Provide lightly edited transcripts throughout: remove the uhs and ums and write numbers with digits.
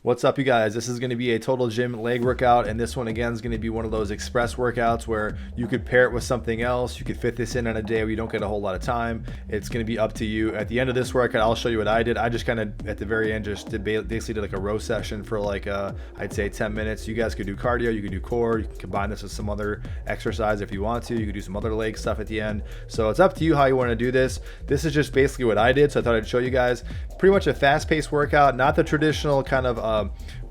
What's up, you guys? This is going to be a total gym leg workout, and this one again is going to be one of those express workouts where you could pair it with something else. You could fit this in on a day where you don't get a whole lot of time. It's going to be up to you. At the end of this workout, I'll show you what I did. I just kind of at the very end just basically did like a row session for like I'd say 10 minutes. You guys could do cardio, you could do core, you can combine this with some other exercise if you want to. You could do some other leg stuff at the end. So it's up to you how you want to do this. This is just basically what I did, so I thought I'd show you guys. Pretty much a fast-paced workout, not the traditional kind of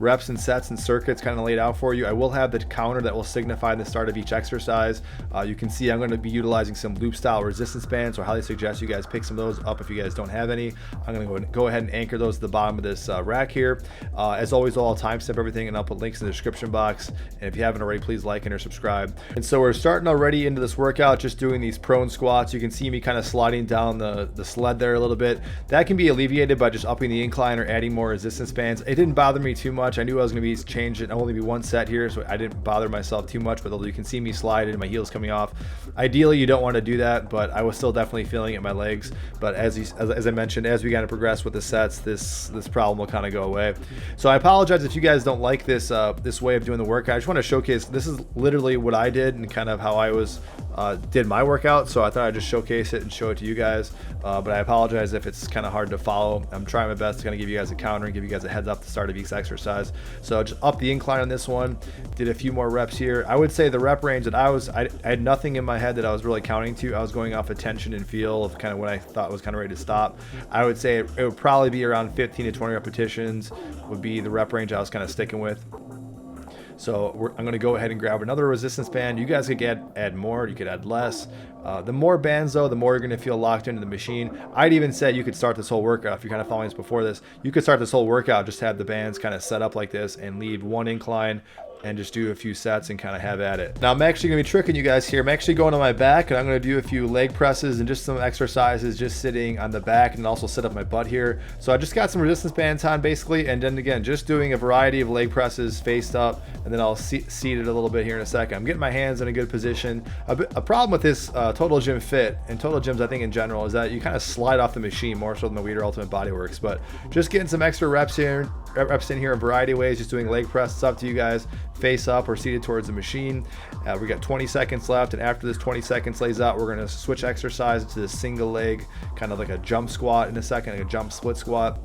reps and sets and circuits kind of laid out for you. I will have the counter that will signify the start of each exercise. You can see I'm going to be utilizing some loop style resistance bands, so I highly suggest you guys pick some of those up if you guys don't have any. I'm going to go ahead and anchor those at the bottom of this rack here. As always, I'll timestamp everything and I'll put links in the description box. And if you haven't already, please like and or subscribe. And so we're starting already into this workout, just doing these prone squats. You can see me kind of sliding down the sled there a little bit. That can be alleviated by just upping the incline or adding more resistance bands. It didn't bother me too much. I knew I was going to be changing, only be one set here, so I didn't bother myself too much, but you can see me slide and my heels coming off. Ideally, you don't want to do that, but I was still definitely feeling it in my legs. But as I mentioned, as we kind of progress with the sets, this problem will kind of go away. So I apologize if you guys don't like this this way of doing the workout. I just want to showcase, this is literally what I did and kind of how I did my workout, so I thought I'd just showcase it and show it to you guys. But I apologize if it's kind of hard to follow. I'm trying my best to kind of give you guys a counter and give you guys a heads up at the start of each exercise. So just up the incline on this one, did a few more reps here. I would say the rep range that I had nothing in my head that I was really counting to. I was going off of tension and feel of kind of when I thought was kind of ready to stop. I would say it would probably be around 15 to 20 repetitions would be the rep range I was kind of sticking with. So I'm going to go ahead and grab another resistance band. You guys could add more, you could add less. The more bands though, the more you're going to feel locked into the machine. I'd even said you could start this whole workout, if you're kind of following this before this, you could start this whole workout, just have the bands kind of set up like this and leave one incline and just do a few sets and kind of have at it. Now I'm actually going to be tricking you guys here. I'm actually going on my back and I'm going to do a few leg presses and just some exercises just sitting on the back and also set up my butt here. So I just got some resistance bands on basically, and then again just doing a variety of leg presses faced up, and then I'll seat it a little bit here in a second. I'm getting my hands in a good position. A problem with this Total Gym Fit and Total Gyms I think in general is that you kind of slide off the machine more so than the Weider Ultimate Body Works, but just getting some extra reps in here in a variety of ways, just doing leg press. It's up to you guys, face up or seated towards the machine. We got 20 seconds left, and after this 20 seconds lays out, we're going to switch exercise to the single leg, kind of like a jump squat in a second, like a jump split squat.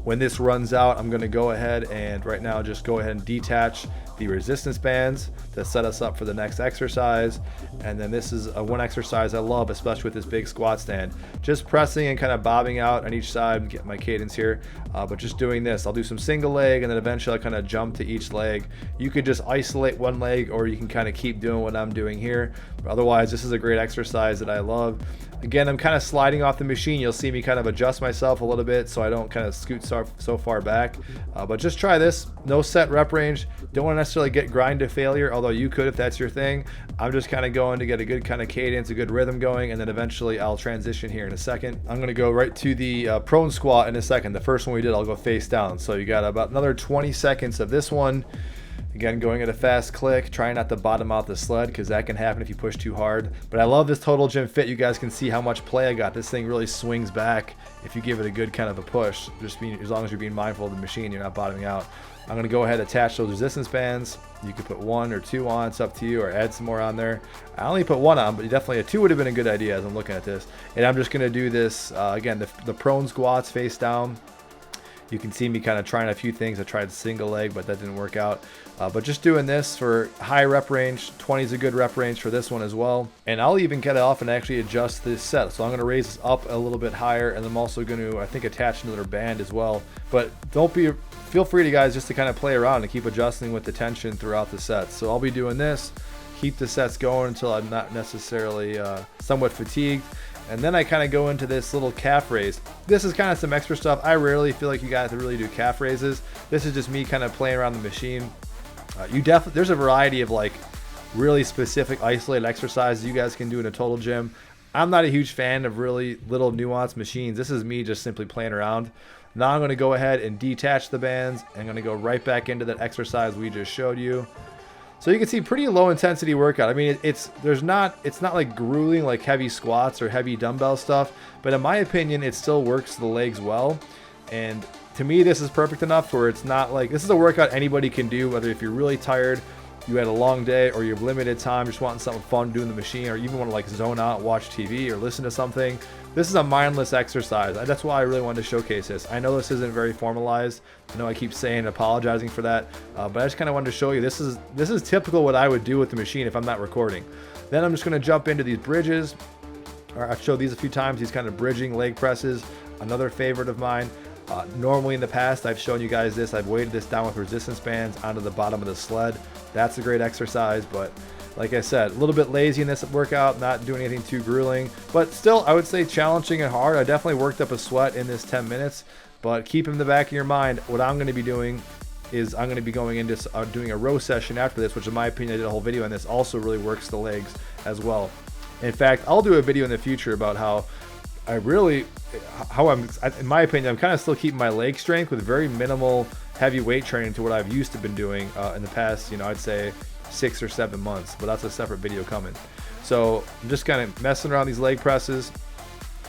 When this runs out, I'm going to go ahead and right now just go ahead and detach the resistance bands to set us up for the next exercise. And then this is one exercise I love, especially with this big squat stand. Just pressing and kind of bobbing out on each side and get my cadence here. But just doing this, I'll do some single leg and then eventually I'll kind of jump to each leg. You could just isolate one leg or you can kind of keep doing what I'm doing here. But otherwise, this is a great exercise that I love. Again, I'm kind of sliding off the machine. You'll see me kind of adjust myself a little bit so I don't kind of scoot so far back. But just try this. No set rep range. Don't want to necessarily get grind to failure, although you could if that's your thing. I'm just kind of going to get a good kind of cadence, a good rhythm going, and then eventually I'll transition here in a second. I'm going to go right to the prone squat in a second. The first one we did, I'll go face down. So you got about another 20 seconds of this one. Again, going at a fast click, trying not to bottom out the sled because that can happen if you push too hard. But I love this Total Gym Fit. You guys can see how much play I got. This thing really swings back if you give it a good kind of a push. As long as you're being mindful of the machine, you're not bottoming out. I'm going to go ahead and attach those resistance bands. You could put one or two on, it's up to you, or add some more on there. I only put one on, but definitely a two would have been a good idea as I'm looking at this. And I'm just going to do this, again, the prone squats face down. You can see me kind of trying a few things. I tried single leg, but that didn't work out. But just doing this for high rep range, 20 is a good rep range for this one as well. And I'll even get it off and actually adjust this set. So I'm going to raise this up a little bit higher, and I'm also going to, I think, attach another band as well. But feel free to guys just to kind of play around and keep adjusting with the tension throughout the sets. So I'll be doing this, keep the sets going until I'm not necessarily somewhat fatigued. And then I kind of go into this little calf raise. This is kind of some extra stuff. I rarely feel like you guys really do calf raises. This is just me kind of playing around the machine. There's a variety of like really specific isolated exercises you guys can do in a total gym. I'm not a huge fan of really little nuanced machines. This is me just simply playing around. Now I'm going to go ahead and detach the bands. I'm going to go right back into that exercise we just showed you. So you can see pretty low intensity workout. I mean, it's not like grueling like heavy squats or heavy dumbbell stuff, but in my opinion, it still works the legs well. And to me, this is perfect enough where it's not like, this is a workout anybody can do, whether if you're really tired, you had a long day, or you have limited time, just wanting something fun to do in the machine, or even want to like zone out, watch TV, or listen to something. This is a mindless exercise. That's why I really wanted to showcase this. I know this isn't very formalized. I know I keep saying, apologizing for that, but I just kind of wanted to show you this is typical what I would do with the machine if I'm not recording. Then I'm just going to jump into these bridges. I've showed these a few times, these kind of bridging leg presses, another favorite of mine. Normally in the past, I've shown you guys this. I've weighted this down with resistance bands onto the bottom of the sled. That's a great exercise, but like I said, a little bit lazy in this workout, not doing anything too grueling, but still, I would say challenging and hard. I definitely worked up a sweat in this 10 minutes, but keep in the back of your mind, what I'm going to be doing is I'm going to be going into doing a row session after this, which in my opinion, I did a whole video on this, also really works the legs as well. In fact, I'll do a video in the future about how in my opinion, I'm kind of still keeping my leg strength with very minimal heavy weight training to what I've used to been doing in the past, I'd say 6 or 7 months, but that's a separate video coming. So I'm just kind of messing around these leg presses,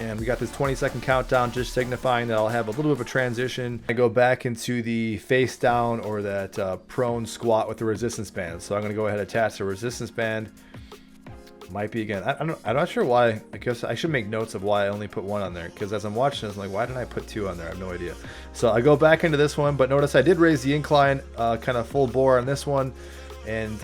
and we got this 20-second countdown, just signifying that I'll have a little bit of a transition. I go back into the face down or that prone squat with the resistance band. So I'm going to go ahead and attach the resistance band. Might be again. I'm not sure why. I guess I should make notes of why I only put one on there, because as I'm watching this, I'm like, why didn't I put 2 on there? I have no idea. So I go back into this one, but notice I did raise the incline kind of full bore on this one. And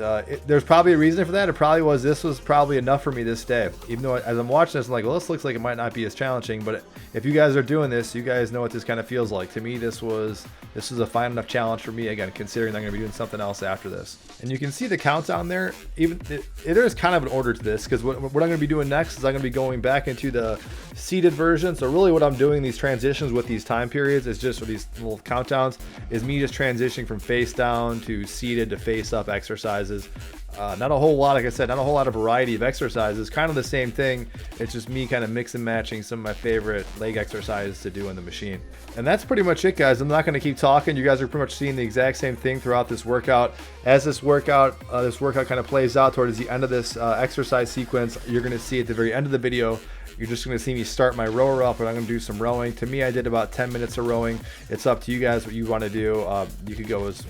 there's probably a reason for that. It probably was, this was probably enough for me this day. Even though as I'm watching this, I'm like, well, this looks like it might not be as challenging. But if you guys are doing this, you guys know what this kind of feels like. To me, this was a fine enough challenge for me, again, considering I'm going to be doing something else after this. And you can see the countdown there. Even there is kind of an order to this, because what I'm going to be doing next is I'm going to be going back into the seated version. So really what I'm doing, these transitions with these time periods, is just, for these little countdowns, is me just transitioning from face down to seated to face up exercises. Not a whole lot, like I said, not a whole lot of variety of exercises, kind of the same thing. It's just me kind of mix and matching some of my favorite leg exercises to do in the machine. And that's pretty much it, guys. I'm not going to keep talking. You guys are pretty much seeing the exact same thing throughout this workout. As this workout kind of plays out towards the end of this exercise sequence, you're going to see at the very end of the video, you're just going to see me start my rower up, and I'm going to do some rowing. To me, I did about 10 minutes of rowing. It's up to you guys what you want to do. You could go as,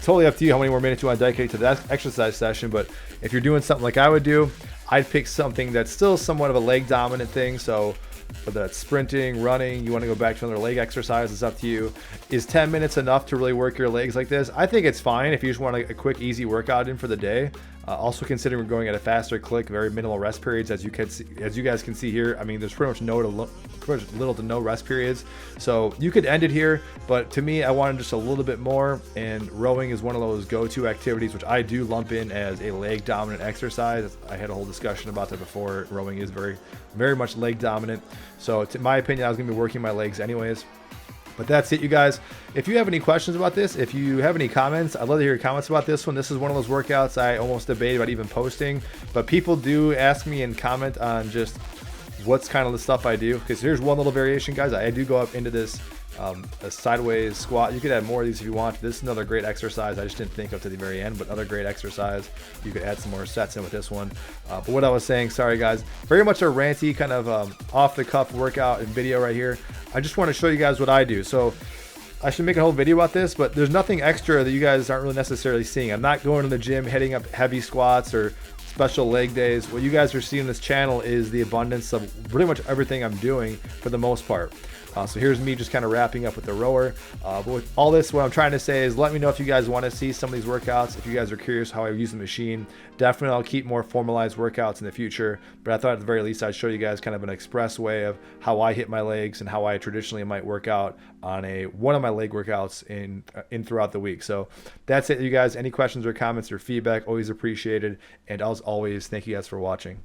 totally up to you how many more minutes you want to dedicate to that exercise session. But if you're doing something like I would do, I'd pick something that's still somewhat of a leg dominant thing. So whether that's sprinting, running, you want to go back to another leg exercise, it's up to you. Is 10 minutes enough to really work your legs like this? I think it's fine if you just want a quick, easy workout in for the day. Also considering we're going at a faster click, very minimal rest periods, as you guys can see here. I mean, there's pretty much little to no rest periods. So you could end it here, but to me, I wanted just a little bit more, and rowing is one of those go-to activities, which I do lump in as a leg dominant exercise. I had a whole discussion about that before. Rowing is very, very much leg dominant. So in my opinion, I was gonna be working my legs anyways. But that's it, you guys. If you have any questions about this, if you have any comments, I'd love to hear your comments about this one. This is one of those workouts I almost debated about even posting, but people do ask me and comment on just what's kind of the stuff I do. Because here's one little variation, guys. I do go up into this a sideways squat. You could add more of these if you want. This is another great exercise. I just didn't think of to the very end, but another great exercise. You could add some more sets in with this one. But what I was saying, sorry guys, very much a ranty kind of off the cuff workout and video right here. I just want to show you guys what I do. So I should make a whole video about this, but there's nothing extra that you guys aren't really necessarily seeing. I'm not going to the gym, hitting up heavy squats or special leg days. What you guys are seeing on this channel is the abundance of pretty much everything I'm doing for the most part. So here's me just kind of wrapping up with the rower. But with all this, what I'm trying to say is let me know if you guys want to see some of these workouts. If you guys are curious how I use the machine, definitely I'll keep more formalized workouts in the future. But I thought at the very least I'd show you guys kind of an express way of how I hit my legs and how I traditionally might work out on one of my leg workouts in throughout the week. So that's it, you guys. Any questions or comments or feedback, always appreciated. And as always, thank you guys for watching.